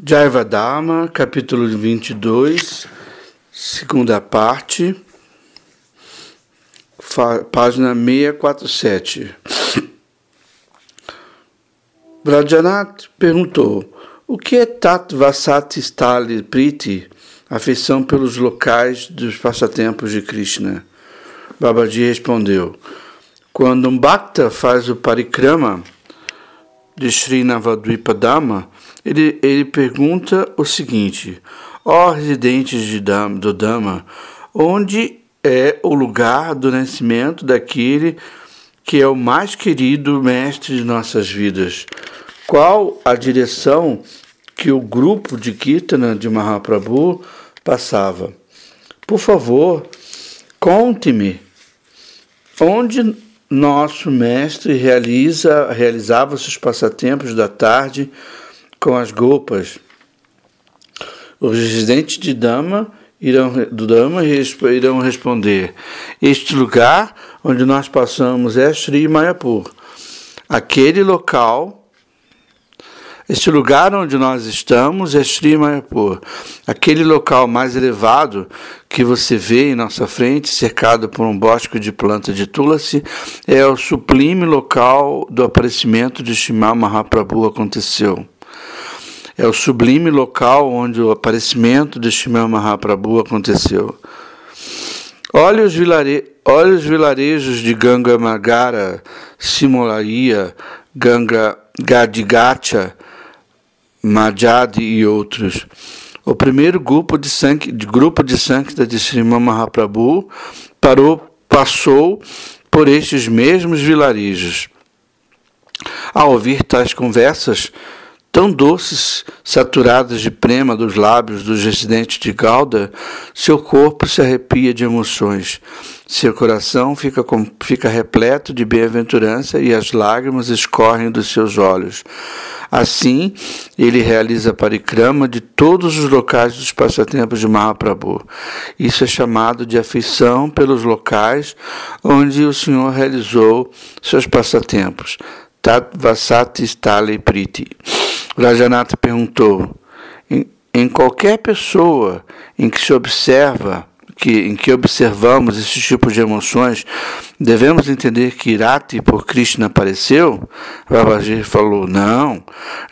Jaivadharma, capítulo 22, segunda parte, página 647. Vrajanath perguntou: o que é Tattva Sati Stali Priti, afeição pelos locais dos passatempos de Krishna? Babaji respondeu: quando um Bhakta faz o parikrama de Sri Navadvipadama, ele pergunta o seguinte: ó residentes do Dhamma, onde é o lugar do nascimento daquele que é o mais querido mestre de nossas vidas? Qual a direção que o grupo de Kirtana de Mahaprabhu passava? Por favor, conte-me onde nosso mestre realizava seus passatempos da tarde com as gopas. Os residentes de Dhamma irão responder: este lugar onde nós passamos é Sri Mayapur. Este lugar onde nós estamos é Sri Mayapur. Aquele local mais elevado que você vê em nossa frente, cercado por um bosque de planta de Tulasi, é o sublime local do aparecimento de Srimad Mahaprabhu aconteceu. É o sublime local onde o aparecimento de Srimad Mahaprabhu aconteceu. Olha os vilarejos de Ganga Magara, Simolaria, Ganga Gadigacha, Majadi e outros. O primeiro grupo de Sankirtan de Srimad Mahaprabhu passou por estes mesmos vilarejos. Ao ouvir tais conversas, tão doces, saturadas de prema dos lábios dos residentes de Gauda, seu corpo se arrepia de emoções. Seu coração fica repleto de bem-aventurança e as lágrimas escorrem dos seus olhos. Assim, ele realiza parikrama de todos os locais dos passatempos de Mahaprabhu. Isso é chamado de afeição pelos locais onde o Senhor realizou seus passatempos. Tattva Sati Stali Priti. Rajanatha perguntou: em qualquer pessoa em que observamos esse tipo de emoções, devemos entender que Rati por Krishna apareceu? Babaji falou: não,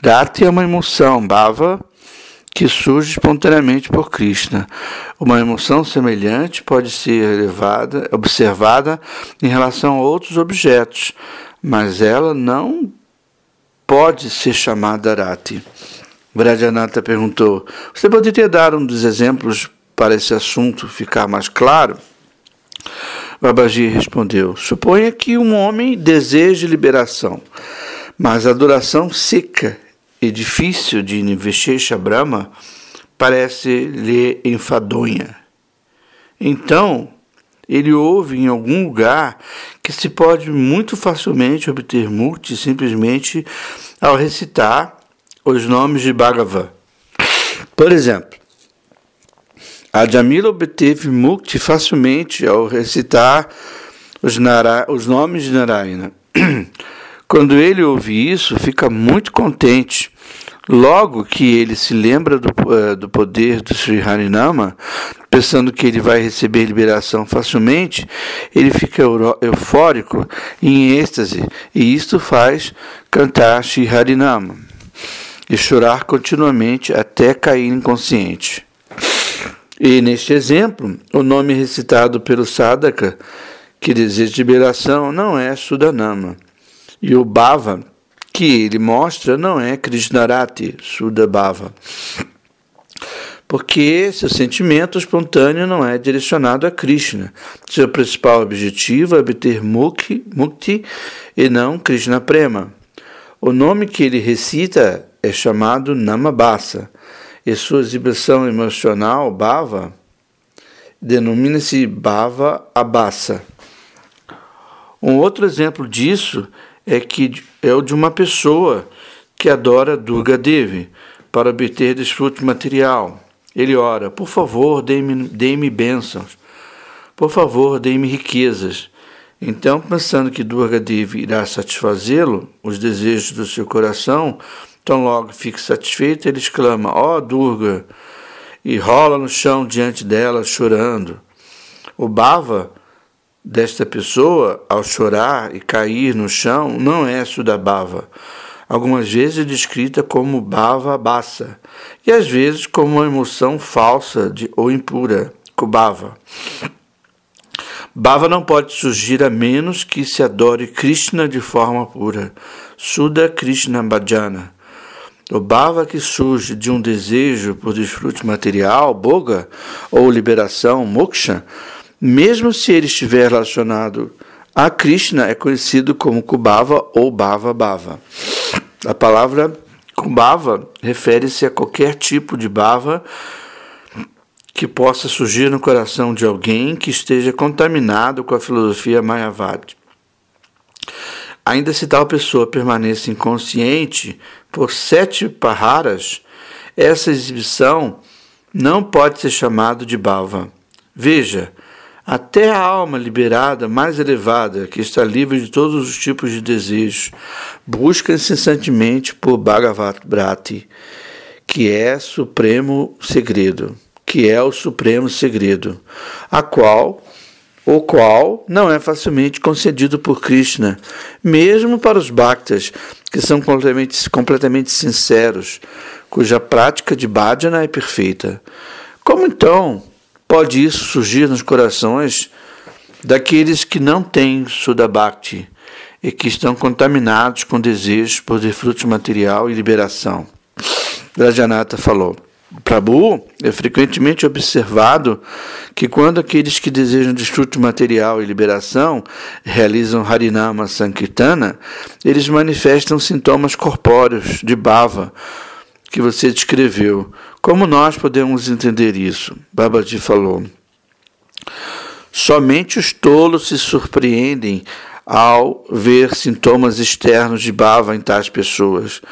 Rati é uma emoção, Bhava, que surge espontaneamente por Krishna. Uma emoção semelhante pode ser observada em relação a outros objetos, mas ela não pode ser chamada Rati. Vrajanatha perguntou: você poderia dar um dos exemplos para esse assunto ficar mais claro? Babaji respondeu: suponha que um homem deseje liberação, mas a adoração seca e difícil de Niveshesha Brahma parece-lhe enfadonha. Então, ele ouve em algum lugar que se pode muito facilmente obter mukti simplesmente ao recitar os nomes de Bhagavan. Por exemplo, a Jamila obteve mukti facilmente ao recitar os nomes de Narayana. Quando ele ouve isso, fica muito contente. Logo que ele se lembra do poder do Sri Harinama, pensando que ele vai receber liberação facilmente, ele fica eufórico e em êxtase, e isto faz cantar Sri Harinama e chorar continuamente até cair inconsciente. E neste exemplo, o nome recitado pelo sadhaka que deseja liberação não é Sudanama, e o Bhava que ele mostra não é Krishnarati, Sudabhava, porque seu sentimento espontâneo não é direcionado a Krishna. Seu principal objetivo é obter mukti e não Krishna Prema. O nome que ele recita é chamado Namabhasa, e sua exibição emocional, Bhava, denomina-se Bhava Abhasa. Um outro exemplo disso é o de uma pessoa que adora Durga Devi para obter desfrute material. Ele ora: por favor, dê-me bênçãos, por favor, dê-me riquezas. Então, pensando que Durga Devi irá satisfazê-lo, os desejos do seu coração, Tão logo fica satisfeito, ele exclama, ó Durga, e rola no chão diante dela, chorando. O bhava desta pessoa, ao chorar e cair no chão, não é Sudabhava. Algumas vezes é descrita como bhava basa, e às vezes como uma emoção falsa ou impura, kubhava. Bhava não pode surgir a menos que se adore Krishna de forma pura, Suda Krishna Bhajana. O bhava que surge de um desejo por desfrute material, boga, ou liberação, moksha, mesmo se ele estiver relacionado a Krishna, é conhecido como kubhava ou bhava. A palavra kubhava refere-se a qualquer tipo de bhava que possa surgir no coração de alguém que esteja contaminado com a filosofia Mayavadi. Ainda se tal pessoa permaneça inconsciente por 7 paharas, essa exibição não pode ser chamada de bhava. Veja, até a alma liberada mais elevada, que está livre de todos os tipos de desejos, busca incessantemente por Bhagavat Bhakti, que é o supremo segredo, o qual não é facilmente concedido por Krishna, mesmo para os bhaktas, que são completamente sinceros, cuja prática de bhajana é perfeita. Como então pode isso surgir nos corações daqueles que não têm Sudha Bhakti e que estão contaminados com desejos por desfrute material e liberação? Rajanata falou, Prabhu, é frequentemente observado que quando aqueles que desejam desfrute material e liberação realizam Harinama Sankirtana, eles manifestam sintomas corpóreos de bhava que você descreveu. Como nós podemos entender isso? Babaji falou, somente os tolos se surpreendem ao ver sintomas externos de bhava em tais pessoas.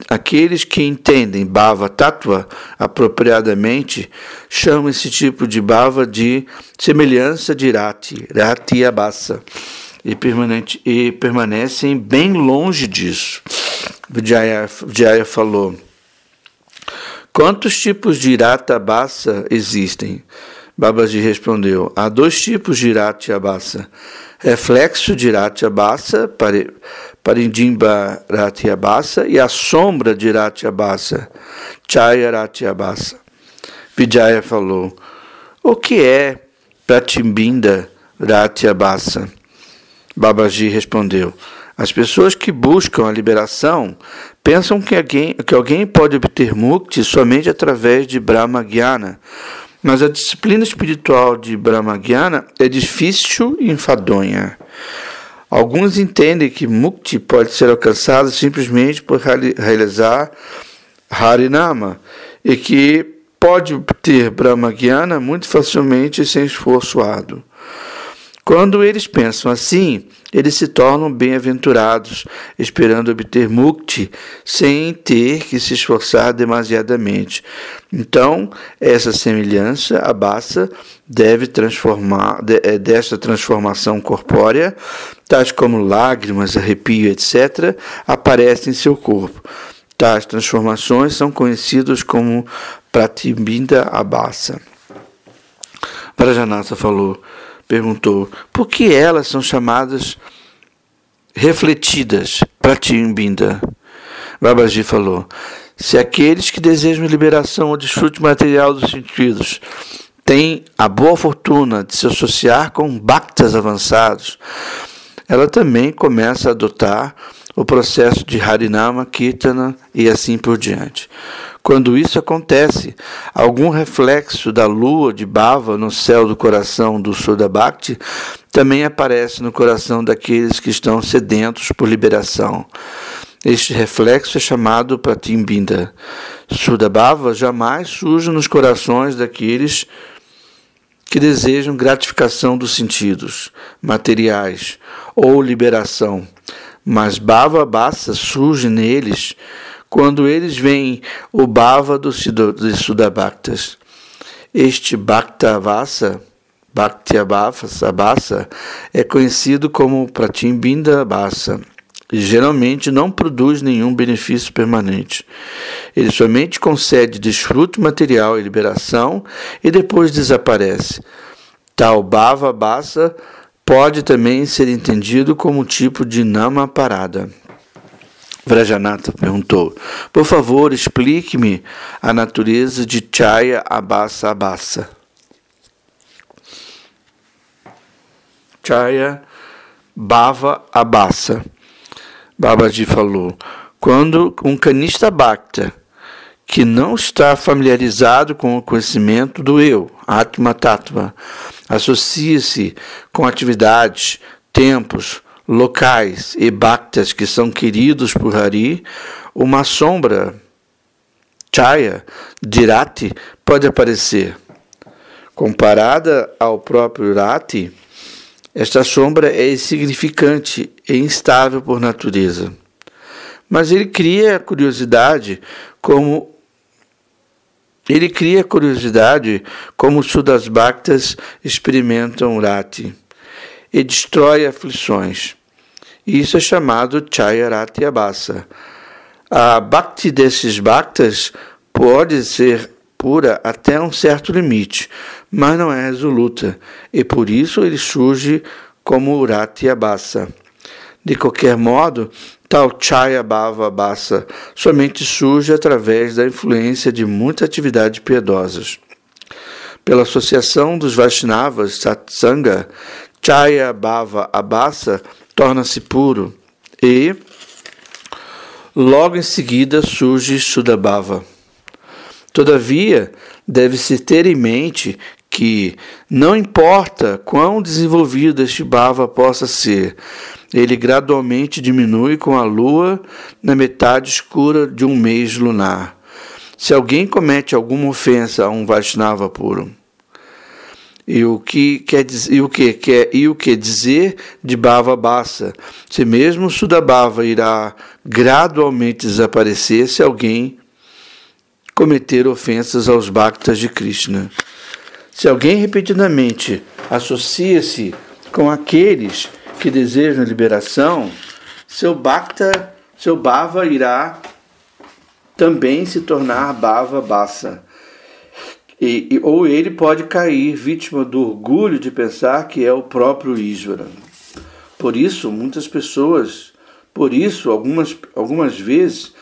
Aqueles que entendem bhava tattva apropriadamente chamam esse tipo de bhava de semelhança de rati abasa, e permanecem bem longe disso. Vijaya falou, quantos tipos de rata abasa existem? Babaji respondeu, há 2 tipos de rati abasa, reflexo de rati abasa, Parindimba Rati Abasa, e a sombra de Rati Abasa, Chaya Rati Abasa. Vijaya falou, o que é Pratimbinda Rati Abasa? Babaji respondeu, as pessoas que buscam a liberação pensam que alguém pode obter mukti somente através de Brahma Gyana, mas a disciplina espiritual de Brahma Gyana é difícil e enfadonha. Alguns entendem que mukti pode ser alcançado simplesmente por realizar Harinama e que pode obter Brahma Gyana muito facilmente e sem esforço árduo. Quando eles pensam assim, eles se tornam bem-aventurados, esperando obter mukti sem ter que se esforçar demasiadamente. Então, essa semelhança, a basa, desta transformação corpórea, tais como lágrimas, arrepio, etc., aparecem em seu corpo. Tais transformações são conhecidas como Pratimbinda Abasa. Prajanatha perguntou, por que elas são chamadas refletidas, Pratimbinda? Babaji falou, se aqueles que desejam liberação ou desfrute material dos sentidos têm a boa fortuna de se associar com bhaktas avançados, ela também começa a adotar o processo de Harinama, Kirtana e assim por diante. Quando isso acontece, algum reflexo da lua de bhava no céu do coração do Sudha Bhakti também aparece no coração daqueles que estão sedentos por liberação. Este reflexo é chamado Pratimbinda. Sudha Bhava jamais surge nos corações daqueles que desejam gratificação dos sentidos materiais ou liberação, mas Bhava Basa surge neles quando eles veem o bhava de Sudha Bhaktas. Este Bhakta Abhasa é conhecido como Pratimbinda Abhasa. e geralmente não produz nenhum benefício permanente. Ele somente concede desfrute material e liberação e depois desaparece. Tal bhava basa pode também ser entendido como tipo de nama parada. Vrajanatha perguntou: por favor, explique-me a natureza de Chaya Abhasa Abhasa. Chaya Bhava Abhasa. Babaji falou: quando um Kanishta Bhakta, que não está familiarizado com o conhecimento do eu, Atma Tattva, associa-se com atividades, tempos, locais e bhaktas que são queridos por Hari, uma sombra, Chaya, de Rati, pode aparecer. Comparada ao próprio Rati, esta sombra é insignificante e instável por natureza. Mas ele cria curiosidade como os Sudas Bhaktas experimentam Rati e destrói aflições. Isso é chamado Chaya Rati Abhasa. A Bhakti desses Bhaktas pode ser pura até um certo limite, mas não é resoluta, e por isso ele surge como Rati Abhasa. De qualquer modo, tal Chaya Bhava Abhasa somente surge através da influência de muitas atividades piedosas. Pela associação dos Vaishnavas Satsanga, Chaya Bhava Abhasa torna-se puro e, logo em seguida, surge Shuddhabhava. Todavia, deve-se ter em mente que, não importa quão desenvolvido este bhava possa ser, ele gradualmente diminui com a lua na metade escura de um mês lunar. Se alguém comete alguma ofensa a um Vaishnava puro, e o que dizer de Bhava Bhasa? Se mesmo Shuddhabhava irá gradualmente desaparecer se alguém cometer ofensas aos Bhaktas de Krishna. Se alguém repetidamente associa-se com aqueles que desejam liberação, seu bhava irá também se tornar Bhava Bhasa. Ou ele pode cair vítima do orgulho de pensar que é o próprio Ishvara. Por isso, algumas vezes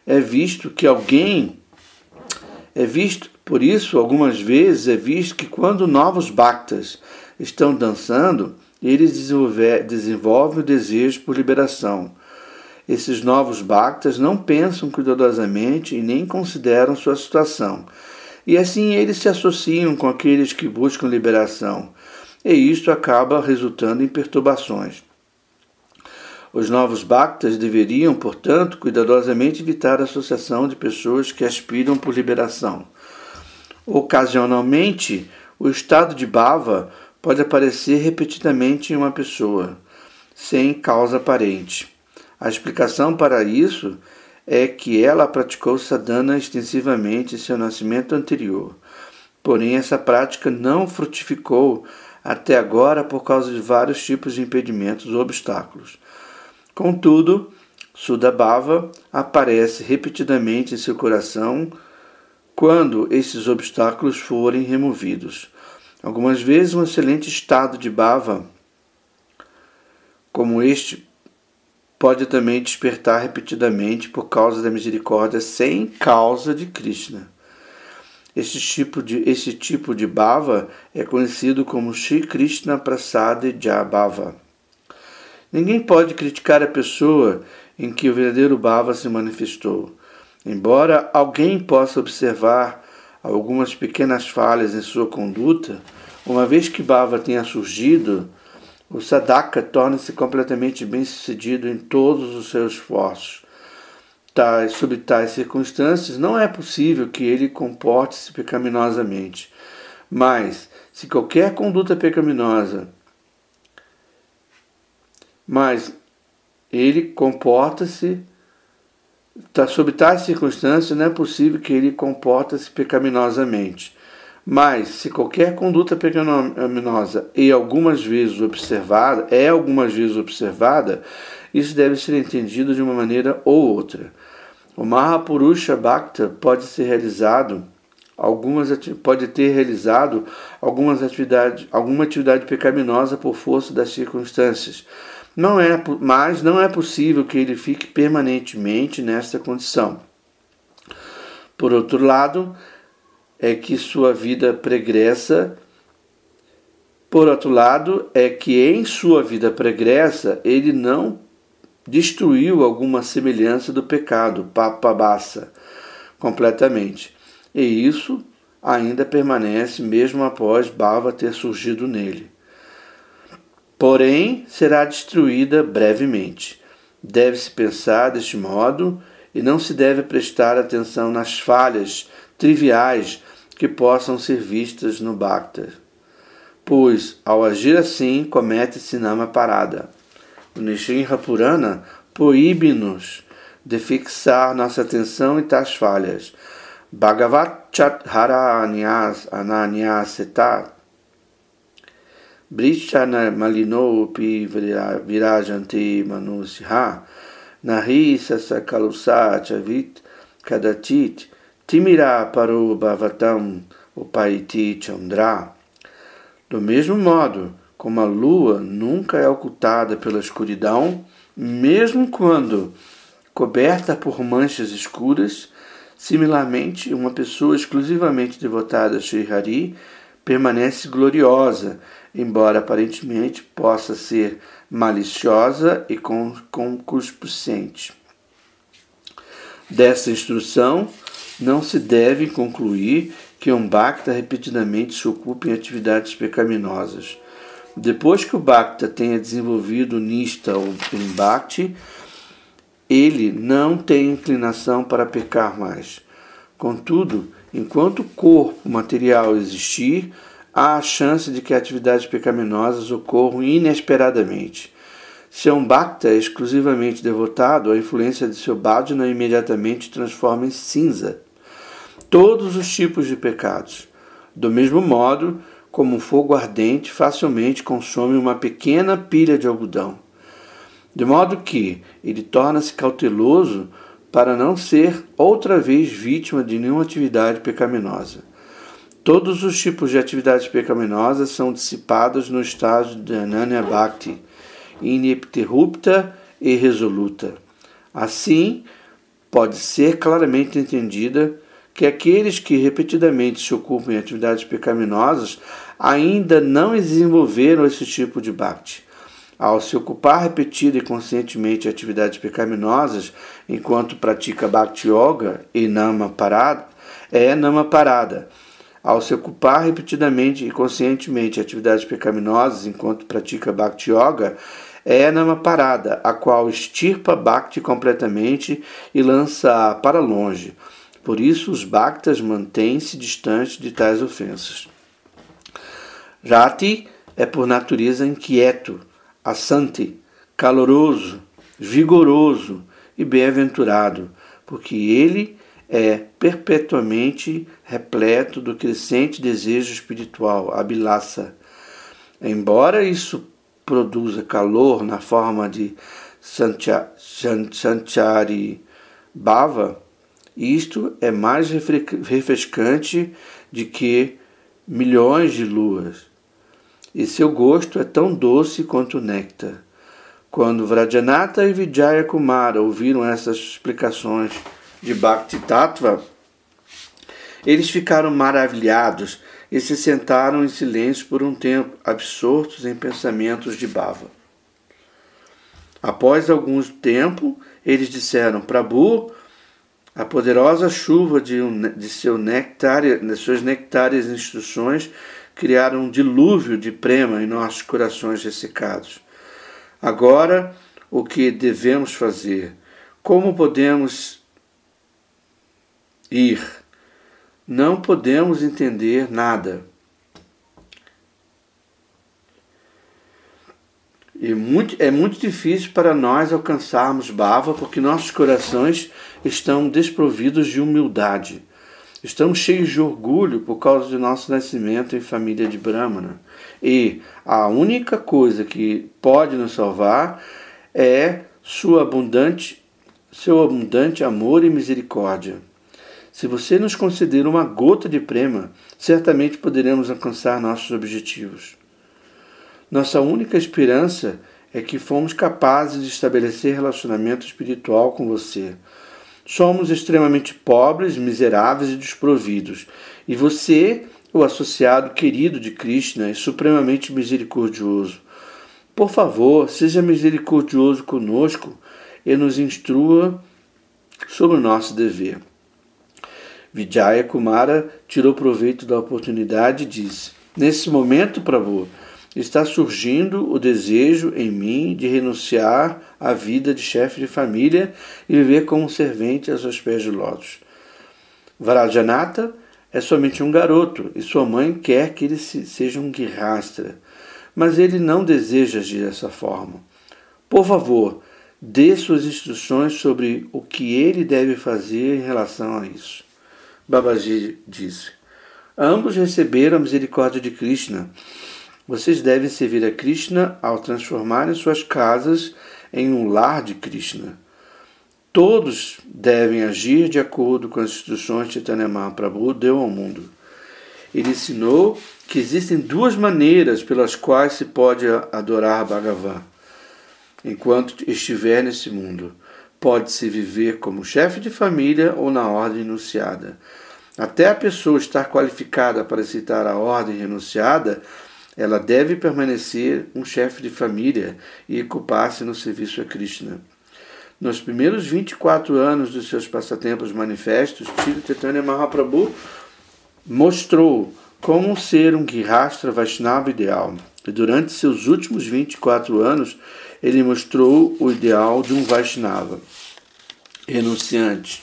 é visto que quando novos bhaktas estão dançando, eles desenvolvem o desejo por liberação. Esses novos bhaktas não pensam cuidadosamente e nem consideram sua situação. E assim eles se associam com aqueles que buscam liberação. E isto acaba resultando em perturbações. Os novos bhaktas deveriam, portanto, cuidadosamente evitar a associação de pessoas que aspiram por liberação. Ocasionalmente, o estado de bhava pode aparecer repetidamente em uma pessoa, sem causa aparente. A explicação para isso é que ela praticou sadhana extensivamente em seu nascimento anterior. Porém, essa prática não frutificou até agora por causa de vários tipos de impedimentos ou obstáculos. Contudo, Shuddhabhava aparece repetidamente em seu coração quando esses obstáculos forem removidos. Algumas vezes um excelente estado de bhava como este pode também despertar repetidamente por causa da misericórdia sem causa de Krishna. Esse tipo de bhava é conhecido como Shri Krishna Prasadya Bhava. Ninguém pode criticar a pessoa em que o verdadeiro bhava se manifestou. Embora alguém possa observar algumas pequenas falhas em sua conduta, uma vez que bhava tenha surgido, o sadhaka torna-se completamente bem-sucedido em todos os seus esforços. Sob tais circunstâncias, não é possível que ele comporte-se pecaminosamente. Mas, se qualquer conduta pecaminosa, sob tais circunstâncias, não é possível que ele comporte-se pecaminosamente. Mas, se qualquer conduta pecaminosa é algumas vezes observada, isso deve ser entendido de uma maneira ou outra. O Mahapurusha Bhakta pode ter realizado alguma atividade pecaminosa por força das circunstâncias. Mas não é possível que ele fique permanentemente nesta condição. Por outro lado, em sua vida pregressa, ele não destruiu alguma semelhança do pecado, papabassa, completamente. E isso ainda permanece mesmo após bhava ter surgido nele. Porém, será destruída brevemente. Deve-se pensar deste modo e não se deve prestar atenção nas falhas triviais que possam ser vistas no Bhakta, pois, ao agir assim, comete-se Namaparada. O Nishinha Purana proíbe-nos de fixar nossa atenção em tais falhas. Bhagavat Chathara Ananyaseta Brishana Malinopi Virajante Manusha Nahi Sasakalusa Chavit Kadachit Timira Paro Bhavatam Upaiti Chandra. Do mesmo modo, como a lua nunca é ocultada pela escuridão, mesmo quando coberta por manchas escuras, similarmente, uma pessoa exclusivamente devotada a Shri Hari permanece gloriosa, embora aparentemente possa ser maliciosa e concupiscente. Dessa instrução, não se deve concluir que um Bhakta repetidamente se ocupe em atividades pecaminosas. Depois que o Bhakta tenha desenvolvido Nishta ou Bhakti, ele não tem inclinação para pecar mais. Contudo, enquanto o corpo material existir, há a chance de que atividades pecaminosas ocorram inesperadamente. Se um Bhakta é exclusivamente devotado, a influência de seu bhajana imediatamente transforma em cinza todos os tipos de pecados. Do mesmo modo, como um fogo ardente facilmente consome uma pequena pilha de algodão. De modo que ele torna-se cauteloso para não ser outra vez vítima de nenhuma atividade pecaminosa. Todos os tipos de atividades pecaminosas são dissipados no estágio de Ananya Bhakti, ininterrupta e resoluta. Assim, pode ser claramente entendida que aqueles que repetidamente se ocupam em atividades pecaminosas ainda não desenvolveram esse tipo de Bhakti. Ao se ocupar repetida e conscientemente em atividades pecaminosas, enquanto pratica Bhakti Yoga e Namaparada, Namaparada. Ao se ocupar repetidamente e conscientemente em atividades pecaminosas, enquanto pratica Bhakti Yoga, é Namaparada, a qual extirpa Bhakti completamente e lança-a para longe. Por isso, os Bhaktas mantêm-se distantes de tais ofensas. Rati é por natureza inquieto, assanti, caloroso, vigoroso e bem-aventurado, porque ele é perpetuamente repleto do crescente desejo espiritual, abhilasa. Embora isso produza calor na forma de sanchari bhava, isto é mais refrescante do que milhões de luas, e seu gosto é tão doce quanto o néctar. Quando Vrajanatha e Vijaya Kumara ouviram essas explicações de Bhakti Tattva, eles ficaram maravilhados e se sentaram em silêncio por um tempo, absortos em pensamentos de bhava. Após algum tempo, eles disseram: Prabhu, a poderosa chuva de suas nectárias instruções criaram um dilúvio de prema em nossos corações ressecados. Agora, o que devemos fazer? Como podemos ir? Não podemos entender nada. É muito difícil para nós alcançarmos bhava porque nossos corações estão desprovidos de humildade. Estamos cheios de orgulho por causa do nosso nascimento em família de Brahmana. E a única coisa que pode nos salvar é seu abundante amor e misericórdia. Se você nos conceder uma gota de prema, certamente poderemos alcançar nossos objetivos. Nossa única esperança é que fomos capazes de estabelecer relacionamento espiritual com você. Somos extremamente pobres, miseráveis e desprovidos. E você, o associado querido de Krishna, é supremamente misericordioso. Por favor, seja misericordioso conosco e nos instrua sobre o nosso dever. Vijaya Kumara tirou proveito da oportunidade e disse: Nesse momento, Prabhu, está surgindo o desejo em mim de renunciar à vida de chefe de família e viver como servente aos seus pés de lótus. Vrajanatha é somente um garoto e sua mãe quer que ele seja um grihastra, mas ele não deseja agir dessa forma. Por favor, dê suas instruções sobre o que ele deve fazer em relação a isso. Babaji disse: Ambos receberam a misericórdia de Krishna. Vocês devem servir a Krishna ao transformarem suas casas em um lar de Krishna. Todos devem agir de acordo com as instruções que Chaitanya Mahaprabhu deu ao mundo. Ele ensinou que existem duas maneiras pelas quais se pode adorar Bhagavan enquanto estiver nesse mundo. Pode-se viver como chefe de família ou na ordem enunciada. Até a pessoa estar qualificada para aceitar a ordem renunciada, ela deve permanecer um chefe de família e ocupar-se no serviço a Krishna. Nos primeiros 24 anos dos seus passatempos manifestos, Srila Chaitanya Mahaprabhu mostrou como ser um Grihastra Vaishnava ideal. E durante seus últimos 24 anos, ele mostrou o ideal de um Vaishnava renunciante.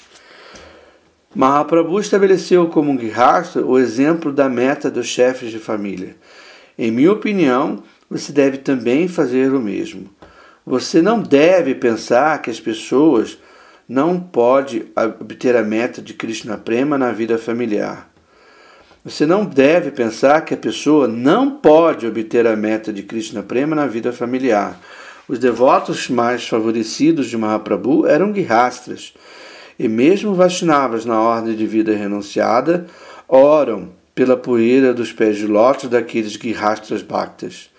Mahaprabhu estabeleceu como um Grihastra o exemplo da meta dos chefes de família. Em minha opinião, você deve também fazer o mesmo. Você não deve pensar que as pessoas não podem obter a meta de Krishna Prema na vida familiar. Você não deve pensar que a pessoa não pode obter a meta de Krishna Prema na vida familiar. Os devotos mais favorecidos de Mahaprabhu eram Grihastras. E mesmo Vaishnavas na ordem de vida renunciada oram pela poeira dos pés de lótus daqueles Grihastras Bhaktas.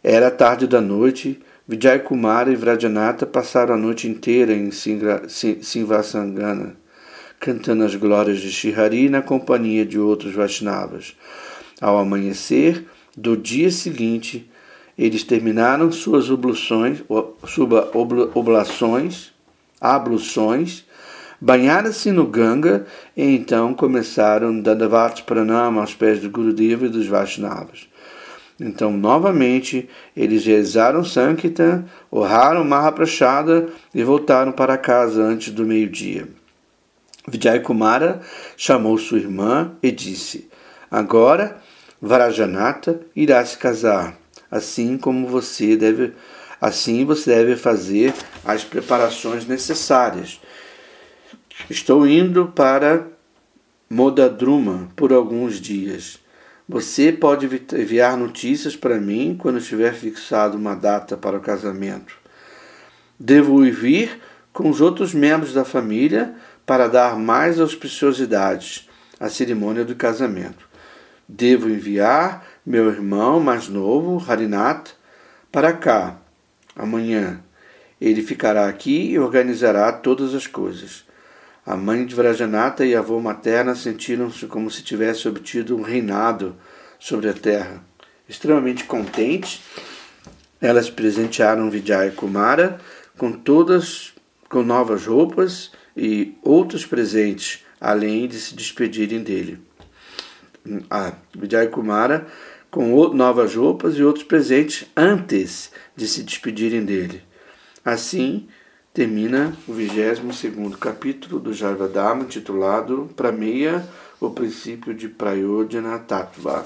Era tarde da noite, Vijaya Kumara e Vrajanatha passaram a noite inteira em Sivasangana, cantando as glórias de Shri na companhia de outros Vaishnavas. Ao amanhecer do dia seguinte, eles terminaram suas abluções, banharam-se no Ganga e então começaram Dandavat Pranama aos pés do Gurudeva e dos Vaishnavas. Então, novamente, eles realizaram Sankirtan, honraram Mahaprasada e voltaram para casa antes do meio-dia. Vijaya Kumara chamou sua irmã e disse: Agora, Vrajanatha irá se casar. Assim você deve fazer as preparações necessárias. Estou indo para Modadruma por alguns dias. Você pode enviar notícias para mim quando estiver fixado uma data para o casamento. Devo vir com os outros membros da família para dar mais auspiciosidades à cerimônia do casamento. Devo enviar meu irmão mais novo, Harinath, para cá. Amanhã ele ficará aqui e organizará todas as coisas. A mãe de Vrajanatha e a avó materna sentiram-se como se tivesse obtido um reinado sobre a terra. Extremamente contentes, elas presentearam Vijaya Kumara com novas roupas e outros presentes, além de se despedirem dele. Vijaya Kumara com novas roupas e outros presentes antes de se despedirem dele. Assim, termina o 22º capítulo do Jarvadama, intitulado Prameya, o princípio de Prayodhana Tattva.